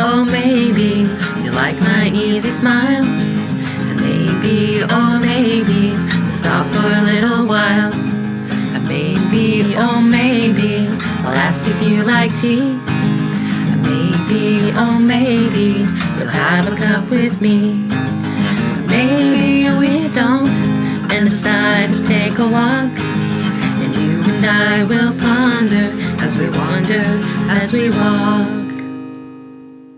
oh maybe, you like my easy smile. And maybe, oh maybe, we'll stop for a little while. And maybe, oh maybe, I'll ask if you like tea. And maybe, oh maybe, you'll have a cup with me. And maybe we don't, and decide to take a walk. And you and I will ponder as we wander, as we walk.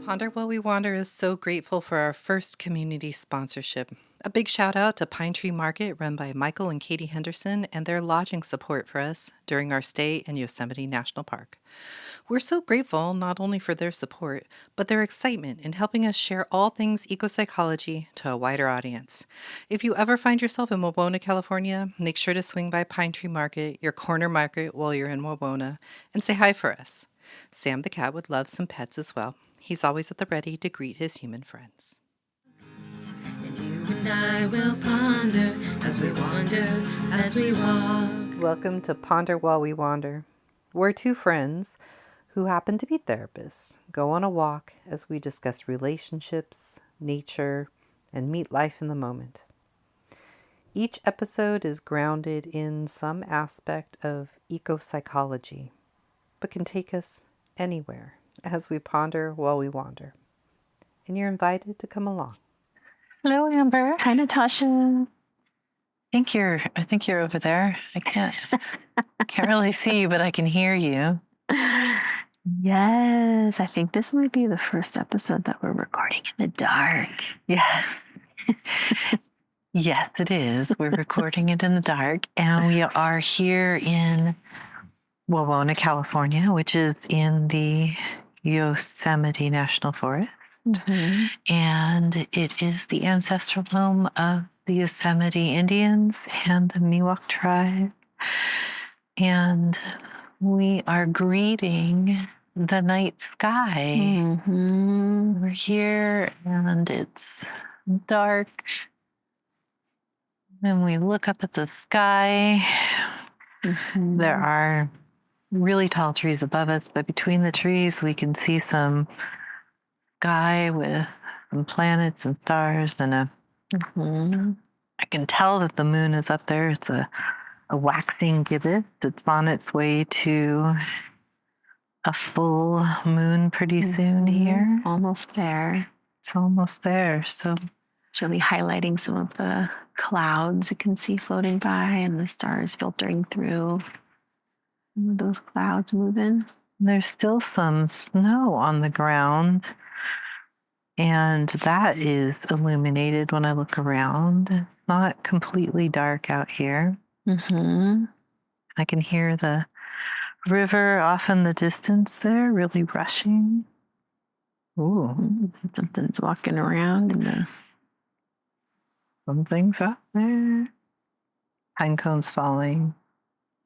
Ponder While We Wander is so grateful for our first community sponsorship. A big shout out to Pine Tree Market, run by Michael and Katie Henderson, and their lodging support for us during our stay in Yosemite National Park. We're so grateful not only for their support, but their excitement in helping us share all things ecopsychology to a wider audience. If you ever find yourself in Wawona, California, make sure to swing by Pine Tree Market, your corner market, while you're in Wawona, and say hi for us. Sam the cat would love some pets as well. He's always at the ready to greet his human friends. And you and I will ponder as we wander, as we walk. Welcome to Ponder While We Wander. We're two friends who happen to be therapists go on a walk as we discuss relationships, nature, and meet life in the moment. Each episode is grounded in some aspect of ecopsychology, but can take us anywhere as we ponder while we wander. And you're invited to come along. Hello, Amber. Hi, Natasha. I think you're over there. I can't really see you, but I can hear you. Yes, I think this might be the first episode that we're recording in the dark. Yes. Yes, it is. We're recording it in the dark, and we are here in Wawona, California, which is in the Yosemite National Forest. Mm-hmm. And it is the ancestral home of the Yosemite Indians and the Miwok tribe. And we are greeting the night sky. Mm-hmm. We're here and it's dark. And we look up at the sky. Mm-hmm. There are really tall trees above us, but between the trees, we can see some sky with some planets and stars and I can tell that the moon is up there. It's a waxing gibbous. It's on its way to a full moon pretty soon here. Almost there. It's almost there. So it's really highlighting some of the clouds you can see floating by and the stars filtering through. Those clouds moving. There's still some snow on the ground. And that is illuminated when I look around. It's not completely dark out here. Mm-hmm. I can hear the river off in the distance there, really rushing. Ooh. Something's walking around in this. Something's up there. Pine cones falling.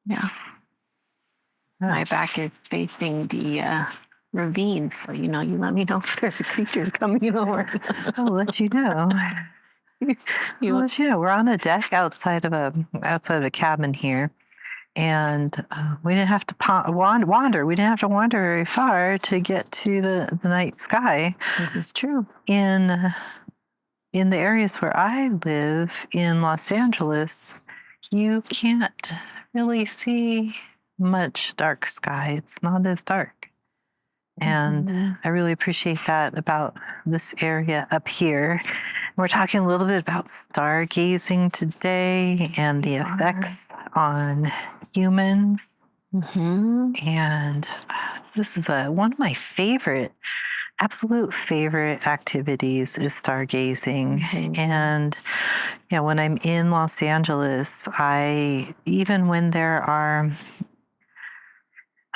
Yeah. My back is facing the ravine, so you let me know if there's creatures coming over. I'll let you know. We're on a deck outside of a cabin here, and we didn't have to wander. We didn't have to wander very far to get to the night sky. This is true. In the areas where I live in Los Angeles, you can't really see much dark sky. It's not as dark. And I really appreciate that about this area up here. We're talking a little bit about stargazing today and the effects on humans. Mm-hmm. And this is one of my absolute favorite activities is stargazing. Mm-hmm. And when I'm in Los Angeles, even when there are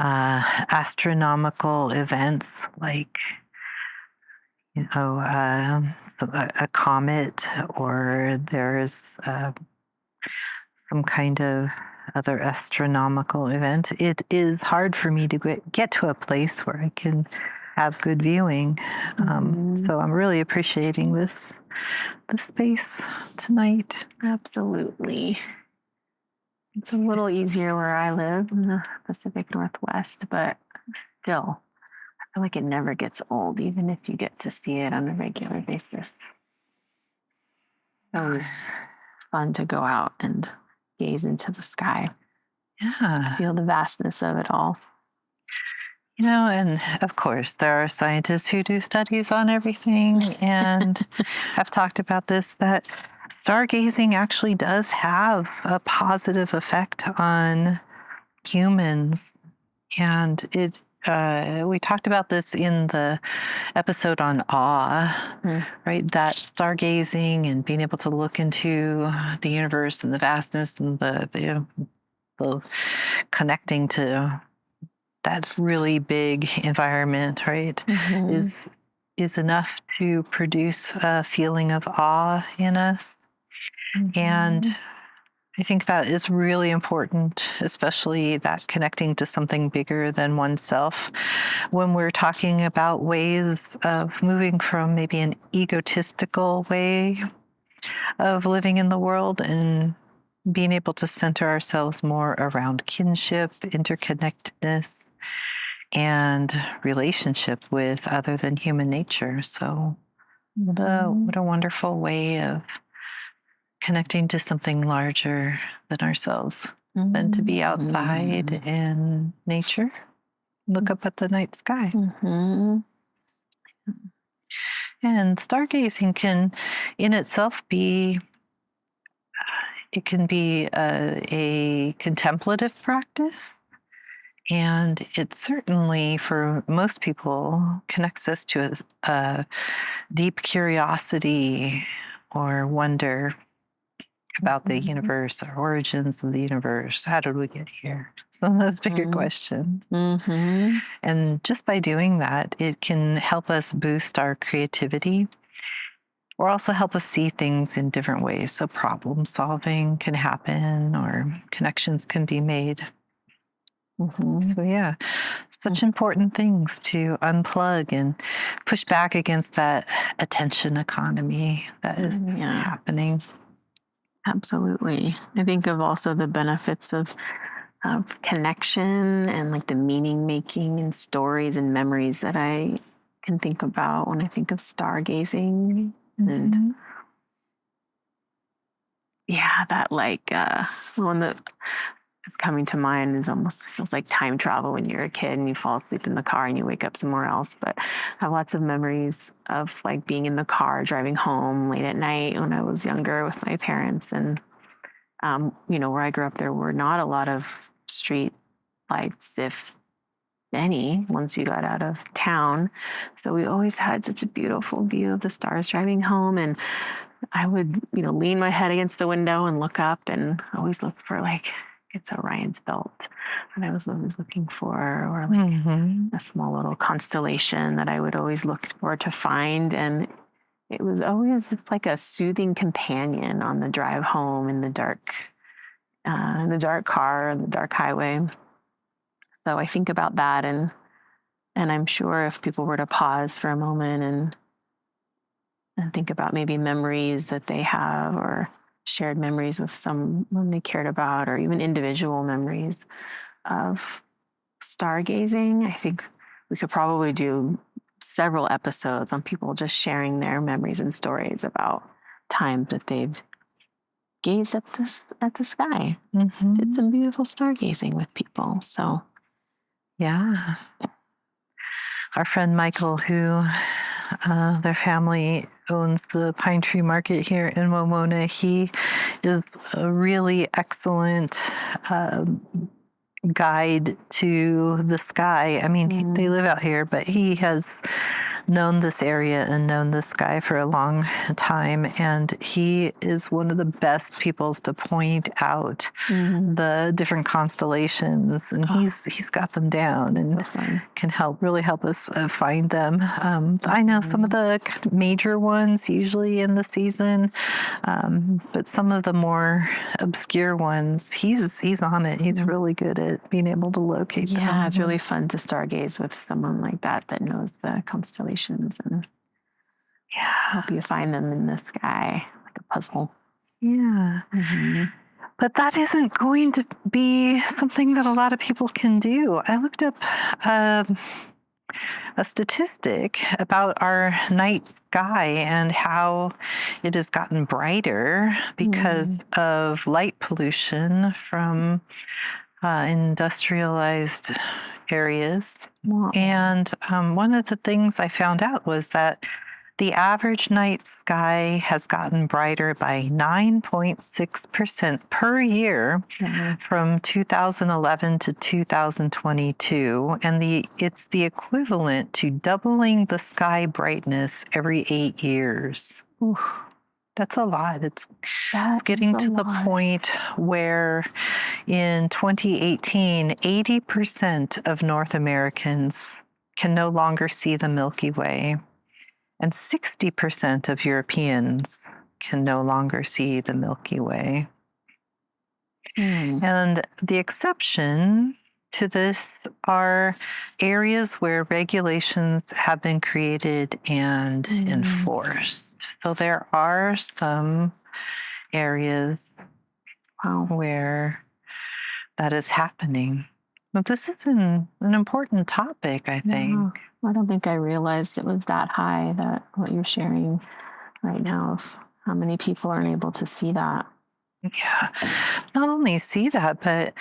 astronomical events like a comet, or there's some kind of other astronomical event, it is hard for me to get to a place where I can have good viewing. So I'm really appreciating this space tonight. Absolutely. It's a little easier where I live in the Pacific Northwest, but still, feel like it never gets old, even if you get to see it on a regular basis. It's always fun to go out and gaze into the sky, Yeah. feel the vastness of it all. And of course, there are scientists who do studies on everything. And I've talked about this, that stargazing actually does have a positive effect on humans. And we talked about this in the episode on awe, right? That stargazing and being able to look into the universe and the vastness and the connecting to that really big environment, right, is enough to produce a feeling of awe in us. And I think that is really important, especially that connecting to something bigger than oneself. When we're talking about ways of moving from maybe an egotistical way of living in the world and being able to center ourselves more around kinship, interconnectedness, and relationship with other than human nature. So what a wonderful way of connecting to something larger than ourselves, than to be outside in nature, look up at the night sky. And stargazing can in itself be a contemplative practice. And it certainly, for most people, connects us to a deep curiosity or wonder about the universe, our origins of the universe. How did we get here? Some of those bigger questions. And just by doing that, it can help us boost our creativity or also help us see things in different ways. So problem solving can happen or connections can be made. So yeah, such important things to unplug and push back against that attention economy that is happening. Absolutely. I think of also the benefits of connection and like the meaning making and stories and memories that I can think about when I think of stargazing. And yeah, that like one that is coming to mind is almost feels like time travel when you're a kid and you fall asleep in the car and you wake up somewhere else. But I have lots of memories of like being in the car driving home late at night when I was younger with my parents. And where I grew up, there were not a lot of street lights, if any, once you got out of town. So we always had such a beautiful view of the stars driving home. And I would, lean my head against the window and look up and always look for like, it's Orion's belt that I was always looking for, or like a small little constellation that I would always look for to find. And it was always just like a soothing companion on the drive home in the dark car, the dark highway. So I think about that, and I'm sure if people were to pause for a moment and think about maybe memories that they have or shared memories with someone they cared about, or even individual memories of stargazing, I think we could probably do several episodes on people just sharing their memories and stories about times that they've gazed at the sky, did some beautiful stargazing with people. So yeah, our friend Michael, who their family owns the Pine Tree Market here in Wawona, he is a really excellent guide to the sky. I mean, they live out here, but he has known this area and known the sky for a long time. And he is one of the best peoples to point out the different constellations. And he's got them down and can really help us find them. I know some of the major ones usually in the season, but some of the more obscure ones, he's on it. He's really good at being able to locate them. Yeah, it's really fun to stargaze with someone like that knows the constellations and help you find them in the sky like a puzzle. Yeah. But that isn't going to be something that a lot of people can do. I looked up a statistic about our night sky and how it has gotten brighter because of light pollution from industrialized areas. Wow. And one of the things I found out was that the average night sky has gotten brighter by 9.6% per year from 2011 to 2022. And it's the equivalent to doubling the sky brightness every 8 years. Oof. That's a lot. It's That getting is a to the lot. point where in 2018, 80% of North Americans can no longer see the Milky Way, and 60% of Europeans can no longer see the Milky Way. And the exception to this are areas where regulations have been created and enforced. So there are some areas where that is happening. But this is an important topic, I think. I don't think I realized it was that high, that what you're sharing right now, of how many people aren't able to see that. Yeah. Not only see that, but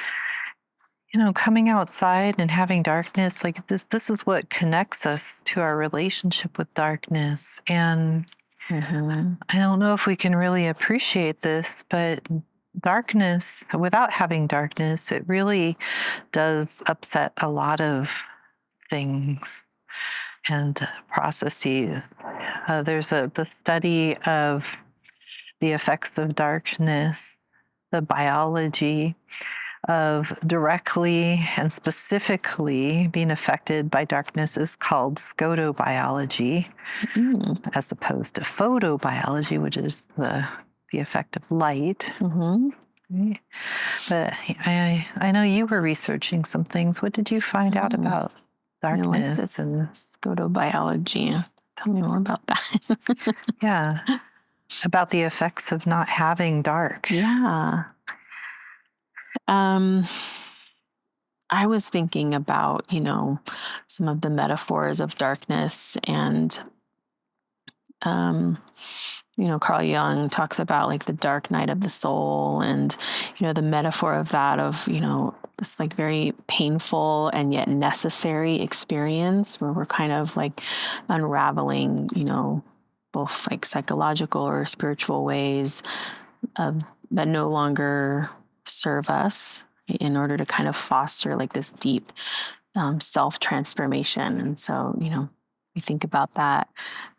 coming outside and having darkness, like this is what connects us to our relationship with darkness. And I don't know if we can really appreciate this, but darkness, without having darkness, it really does upset a lot of things and processes. There's the study of the effects of darkness, the biology of directly and specifically being affected by darkness is called scotobiology, as opposed to photobiology, which is the effect of light. Right? But I know you were researching some things. What did you find out about darkness? I like this scotobiology. Tell me more about that. Yeah, about the effects of not having dark. Yeah. I was thinking about, some of the metaphors of darkness, and, Carl Jung talks about like the dark night of the soul, and, the metaphor of that of, it's like very painful and yet necessary experience where we're kind of like unraveling, both like psychological or spiritual ways of that no longer serve us, in order to kind of foster like this deep self-transformation. And so, we think about that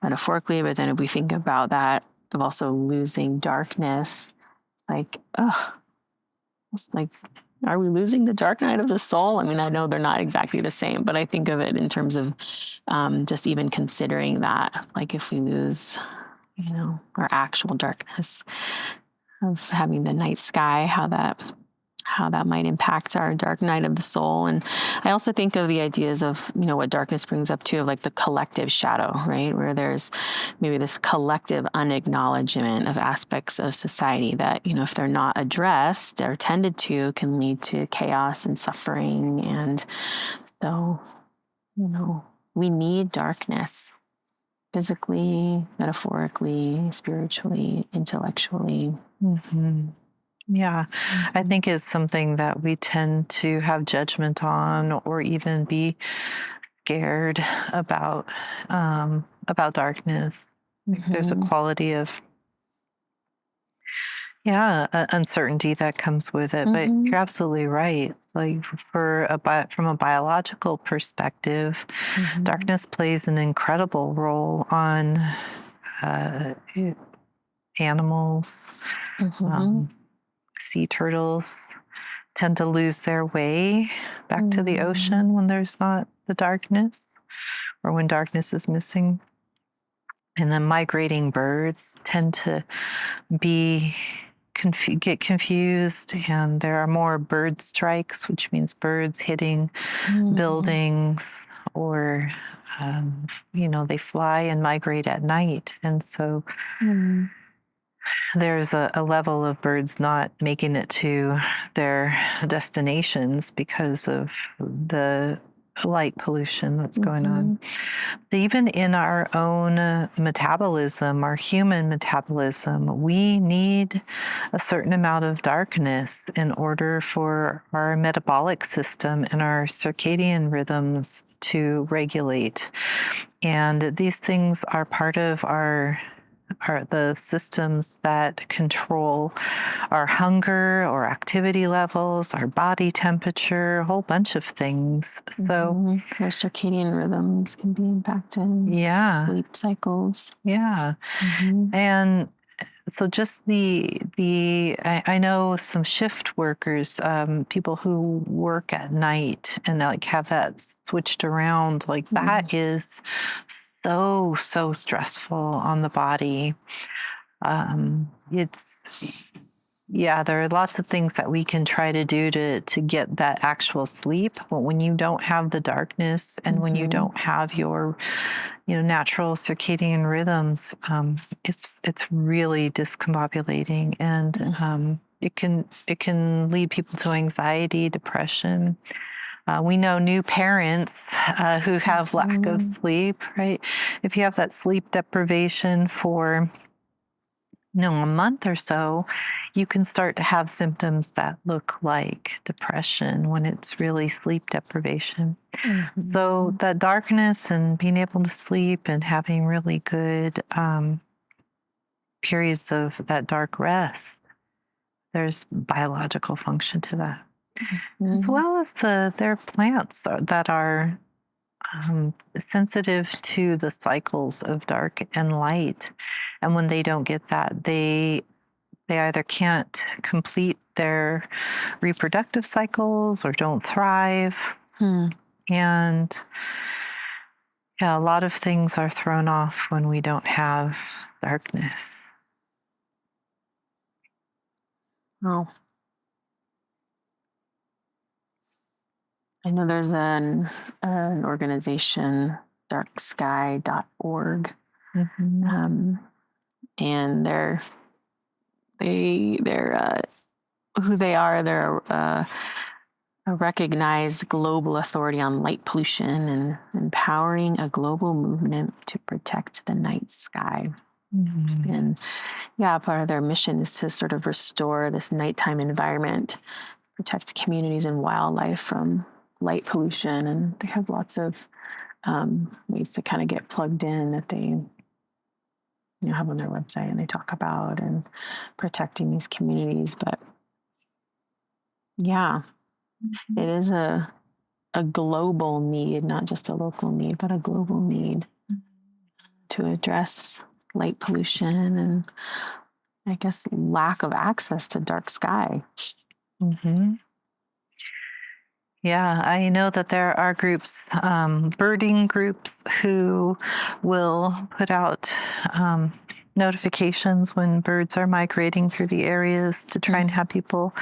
metaphorically, but then if we think about that of also losing darkness, like, it's like, are we losing the dark night of the soul? I mean, I know they're not exactly the same, but I think of it in terms of just even considering that, like if we lose, our actual darkness of having the night sky, how that might impact our dark night of the soul. And I also think of the ideas of, what darkness brings up too, of like the collective shadow, right? Where there's maybe this collective unacknowledgement of aspects of society that, if they're not addressed or tended to, can lead to chaos and suffering. And so, we need darkness, physically, metaphorically, spiritually, intellectually. Yeah, I think it's something that we tend to have judgment on, or even be scared about darkness. There's a quality of uncertainty that comes with it. But you're absolutely right. Like from a biological perspective, darkness plays an incredible role on animals. Sea turtles tend to lose their way back to the ocean when there's not the darkness, or when darkness is missing. And then migrating birds tend to get confused, and there are more bird strikes, which means birds hitting buildings, or they fly and migrate at night. And so there's a level of birds not making it to their destinations because of the light pollution that's going on. Even in our own metabolism, our human metabolism, we need a certain amount of darkness in order for our metabolic system and our circadian rhythms to regulate. And these things are part of are the systems that control our hunger or activity levels, our body temperature, a whole bunch of things. So Their circadian rhythms can be impacted. yeah, Sleep cycles. yeah. And so just I know some shift workers, people who work at night and like have that switched around, like that is so stressful on the body. There are lots of things that we can try to do to get that actual sleep. But when you don't have the darkness and when you don't have your, natural circadian rhythms, it's really discombobulating, and it can lead people to anxiety, depression. We know new parents who have lack of sleep, right? If you have that sleep deprivation for a month or so, you can start to have symptoms that look like depression when it's really sleep deprivation. So that darkness and being able to sleep and having really good periods of that dark rest, there's biological function to that. As well as there are plants that are sensitive to the cycles of dark and light. And when they don't get that, they either can't complete their reproductive cycles or don't thrive. And a lot of things are thrown off when we don't have darkness. Oh. I know there's an organization, darksky.org, and they're who they are. They're a recognized global authority on light pollution and empowering a global movement to protect the night sky. And part of their mission is to sort of restore this nighttime environment, protect communities and wildlife from light pollution. And they have lots of ways to kind of get plugged in that they have on their website, and they talk about and protecting these communities. But it is a global need, not just a local need, but a global need to address light pollution and, I guess, lack of access to dark sky. Yeah, I know that there are groups, birding groups, who will put out notifications when birds are migrating through the areas to try and have people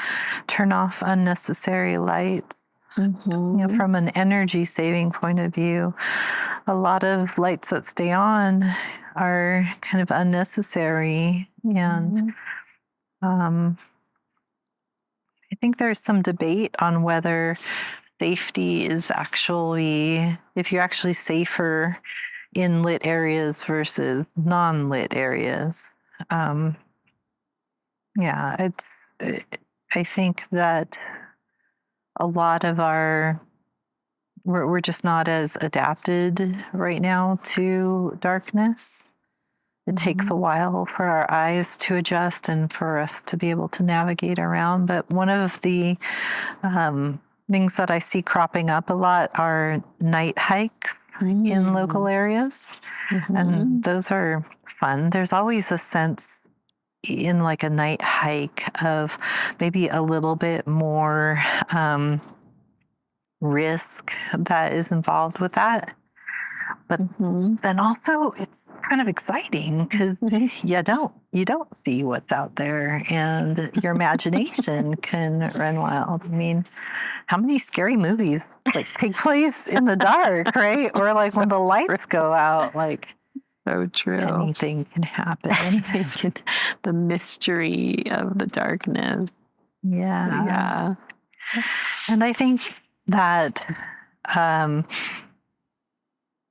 turn off unnecessary lights. From an energy saving point of view, a lot of lights that stay on are kind of unnecessary. And I think there's some debate on whether safety is actually, if you're actually safer in lit areas versus non-lit areas. I think that a lot of we're just not as adapted right now to darkness. It takes a while for our eyes to adjust and for us to be able to navigate around. But one of the things that I see cropping up a lot are night hikes in local areas. And those are fun. There's always a sense in like a night hike of maybe a little bit more risk that is involved with that. But then also it's kind of exciting because you don't see what's out there, and your imagination can run wild. I mean, how many scary movies like take place in the dark, right? Or like when the lights go out, like so true. Anything can happen. The mystery of the darkness. Yeah. And I think that um,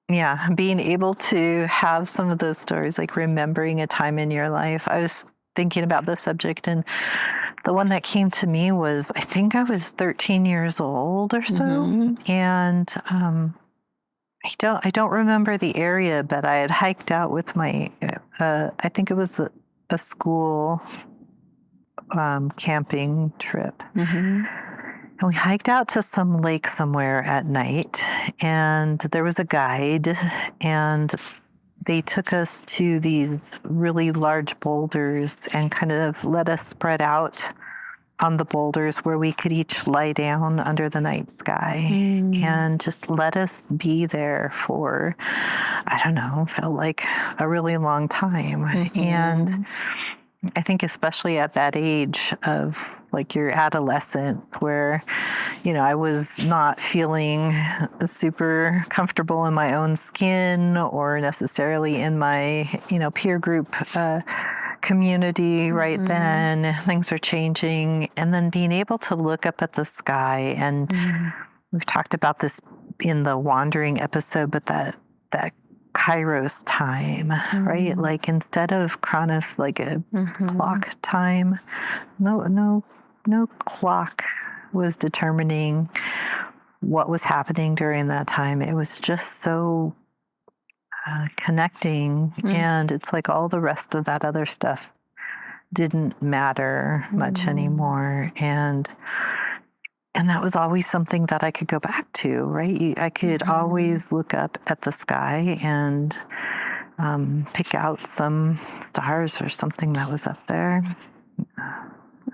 yeah, being able to have some of those stories, like remembering a time in your life. I was thinking about this subject, and the one that came to me was, I think I was 13 years old or so, Mhm. and I don't remember the area, but I had hiked out with my I think it was a school camping trip. Mhm. And we hiked out to some lake somewhere at night, and there was a guide, and they took us to these really large boulders and kind of let us spread out on the boulders where we could each lie down under the night sky and just let us be there for, I don't know, felt like a really long time. And I think especially at that age of like your adolescence where, I was not feeling super comfortable in my own skin or necessarily in my, peer group community right then. Things are changing. And then being able to look up at the sky, and we've talked about this in the wandering episode, but that Kairos time, right? Like instead of Chronos, like a clock time, no clock was determining what was happening during that time. It was just so connecting, and it's like all the rest of that other stuff didn't matter much anymore, and that was always something that I could go back to, right? I could always look up at the sky and pick out some stars or something that was up there.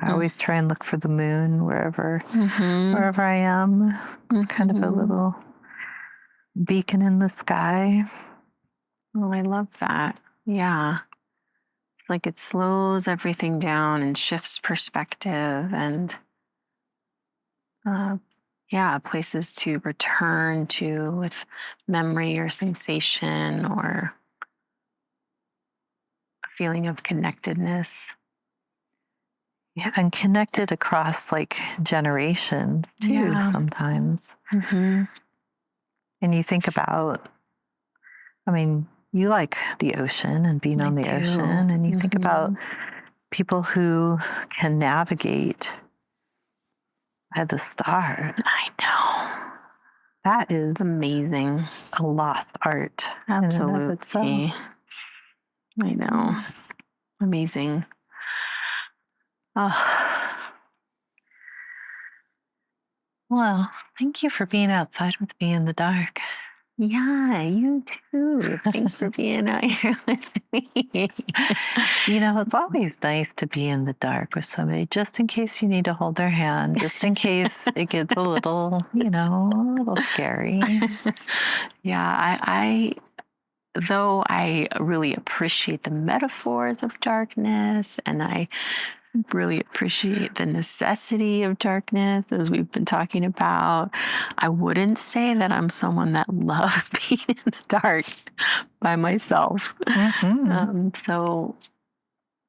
I always try and look for the moon wherever I am. It's kind of a little beacon in the sky. Oh, I love that. Yeah. It's like it slows everything down and shifts perspective and, places to return to with memory or sensation or a feeling of connectedness. Yeah, and connected across like generations too, Yeah. sometimes. Mm-hmm. And you think about, I mean, you like the ocean and being on the ocean, and you think about people who can navigate by the stars. I know. That is It's amazing. a lost art. Absolutely. In and of itself. I know. Amazing. Oh. Well, thank you for being outside with me in the dark. Yeah, you too. Thanks for being out here with me. It's always nice to be in the dark with somebody, just in case you need to hold their hand, just in case it gets a little, a little scary. Yeah, though I really appreciate the metaphors of darkness, and I really appreciate the necessity of darkness as we've been talking about, I wouldn't say that I'm someone that loves being in the dark by myself. So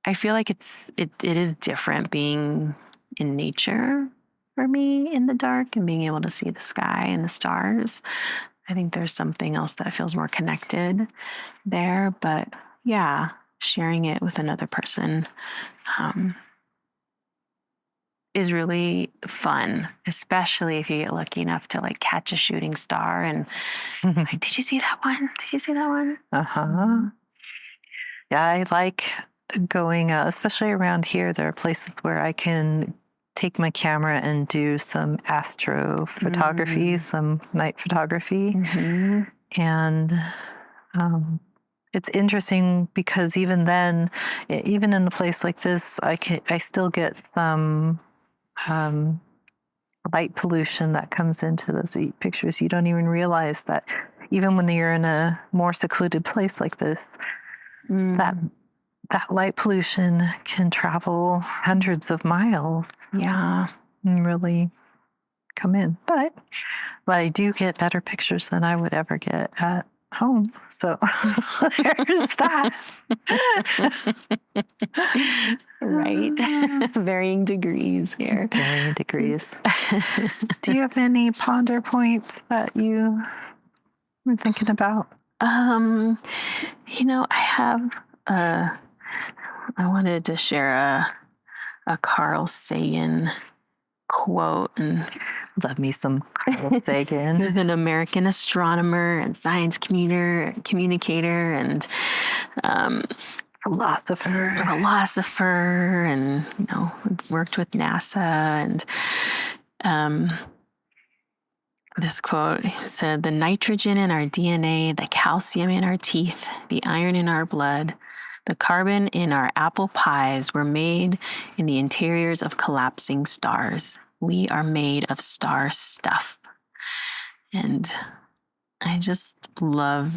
I feel like it is different being in nature for me in the dark and being able to see the sky and the stars. I think there's something else that feels more connected there. But yeah, sharing it with another person is really fun, especially if you get lucky enough to like catch a shooting star and like, did you see that one? Did you see that one? Yeah, I like going, especially around here. There are places where I can take my camera and do some astrophotography, some night photography. And it's interesting because even then, even in a place like this, I still get some light pollution that comes into those pictures. You don't even realize that even when you're in a more secluded place like this, that light pollution can travel hundreds of miles. Yeah. And really come in. But I do get better pictures than I would ever get at home. So there's that. Right. Varying degrees here. Varying degrees. Do you have any ponder points that you were thinking about? I have I wanted to share a Carl Sagan quote, and Love me some Carl Sagan. he's an American astronomer and science communicator, and Philosopher. and worked with NASA. And this quote said, "The nitrogen in our DNA, the calcium in our teeth, the iron in our blood, the carbon in our apple pies were made in the interiors of collapsing stars. We are made of star stuff." And I just love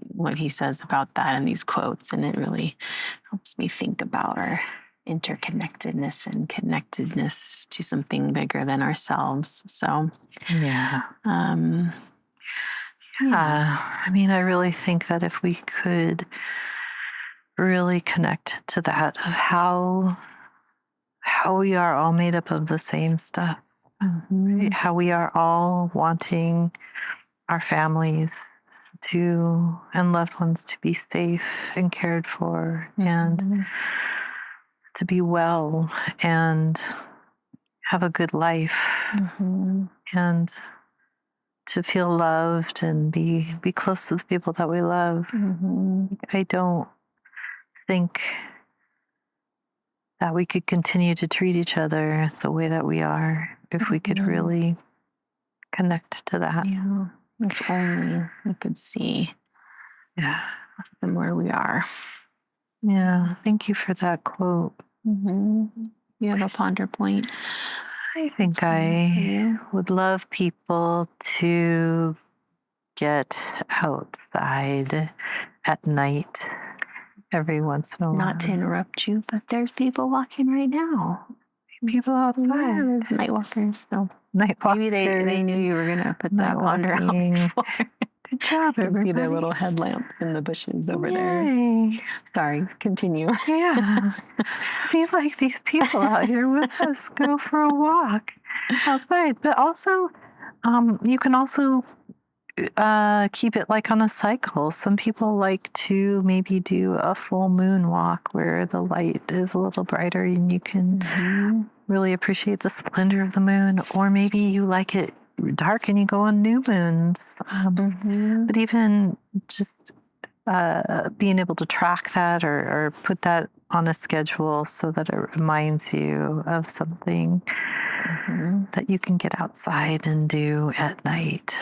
what he says about that in these quotes. And it really helps me think about our interconnectedness and connectedness to something bigger than ourselves. So, Yeah. yeah. I mean, I really think that if we could really connect to that of how we are all made up of the same stuff, right? How we are all wanting our families and loved ones to be safe and cared for, and to be well and have a good life, and to feel loved and be close to the people that we love. I don't think that we could continue to treat each other the way that we are if we could really connect to that. Yeah. If only we could see from where we are. Yeah. Thank you for that quote. You have a ponder point? I think I would love people to get outside at night every once in a while. Not to interrupt you, but there's people walking right now. People outside. Yeah, there's night walkers. So Night walkers. maybe they knew you were going to put that wander out before. Good job, I can everybody. see their little headlamps in the bushes over there. Yay. Sorry, continue. Yeah. Be like these people out here with us. Go for a walk outside. But also, you can also keep it like on a cycle. Some people like to maybe do a full moon walk where the light is a little brighter and you can really appreciate the splendor of the moon. Or maybe you like it dark and you go on new moons. But even just being able to track that or put that on a schedule so that it reminds you of something that you can get outside and do at night.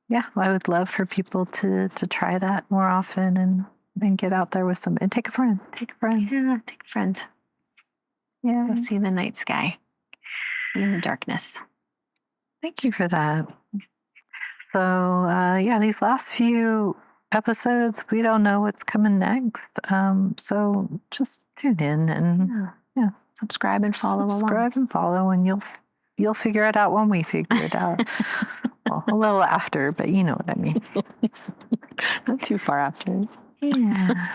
Yeah, I would love for people to try that more often and get out there with some, and take a friend. Yeah, take a friend. Yeah. Go see the night sky in the darkness. Thank you for that. So, these last few episodes, we don't know what's coming next. So just tune in and subscribe and follow along. Subscribe and follow, and you'll figure it out when we figure it out. Well, a little after, but you know what I mean. Not too far after. Yeah.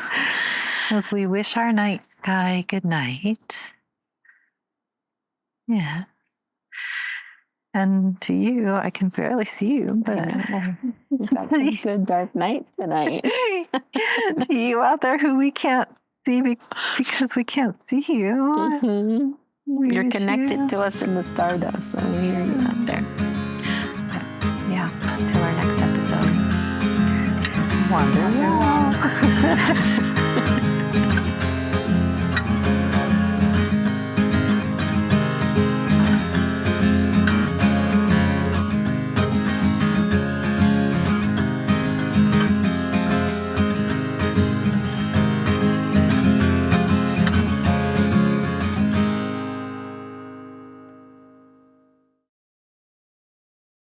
As we wish our night sky good night. Yeah. And to you, I can barely see you, but We've got a good dark night tonight. To you out there who we can't see because we can't see you. You're connected to us in the stardust, so we hear you out there. But till our next episode. Wonderful.